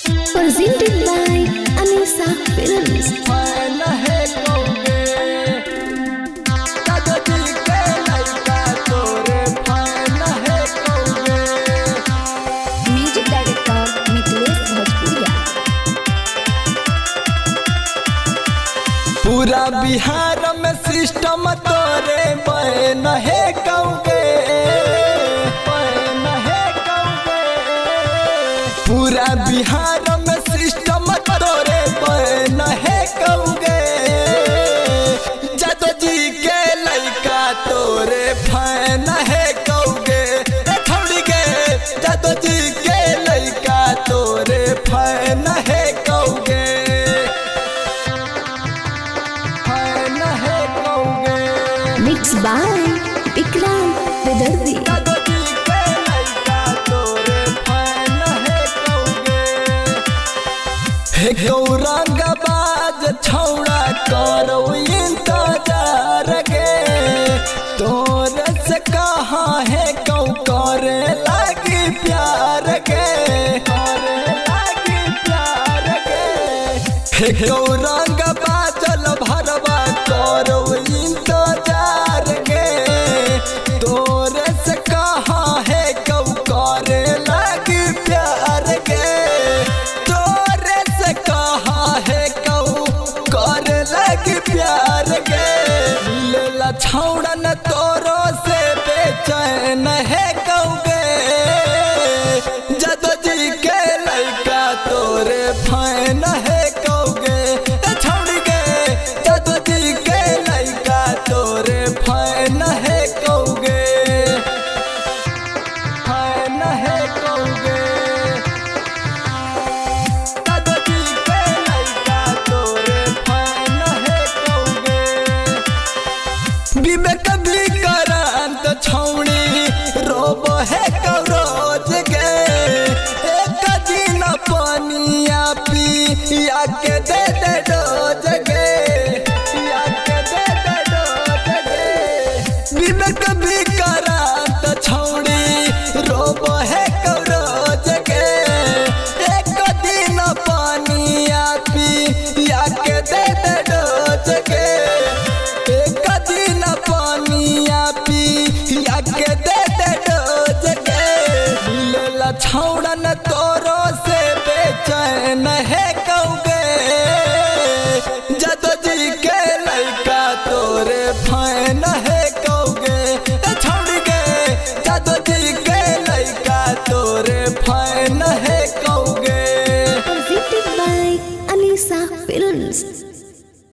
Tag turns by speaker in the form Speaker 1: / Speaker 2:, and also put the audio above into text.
Speaker 1: Presented by Anisa Films. Music director Nikhilesh Bhojpuria.
Speaker 2: पूरा बिहार में system तोरे बहन है कौगे पूरा बिहार में सिस्टम तोरे बहन है कौगे जादव जी के लड़का तोरे फैन है कौगे छोड़ के जादव जी के लड़का तोरे फैन है कौगे
Speaker 1: Mixed by Vikram Vidarthi.
Speaker 2: गौरंगबाज छौड़ा करो इंतजार गे तोर से कहाँ है कौ करे लगी प्यार गे गौरंगबाज भरवा करो इंतजार गे तोर से कहाँ है कौ करे लगी प्यार गे प्यार गे लेला छौड़न तोरो से बेचैन है कौगे जादव जी के लड़का तोरे फैन है कौगे छोड़ के जादव जी के लड़का तोरे फैन है कौगे फैन है कौगे विवेक भी करंत छौड़ी रोब है कौरोज गे एक दिन पनिया पिया के दे दे डोज गे विवेक भी करंत छौड़ी रोब है कौरोज गे एक दिन पनिया पिया के दे दे डोज गे छौड़न तोरो से बेचैन है कौगे जादव जी के लड़का तोरे फैन है कौगे छोड़ के जादव जी के लड़का तोरे फैन है कौगे।
Speaker 1: Presented by Anisa Films.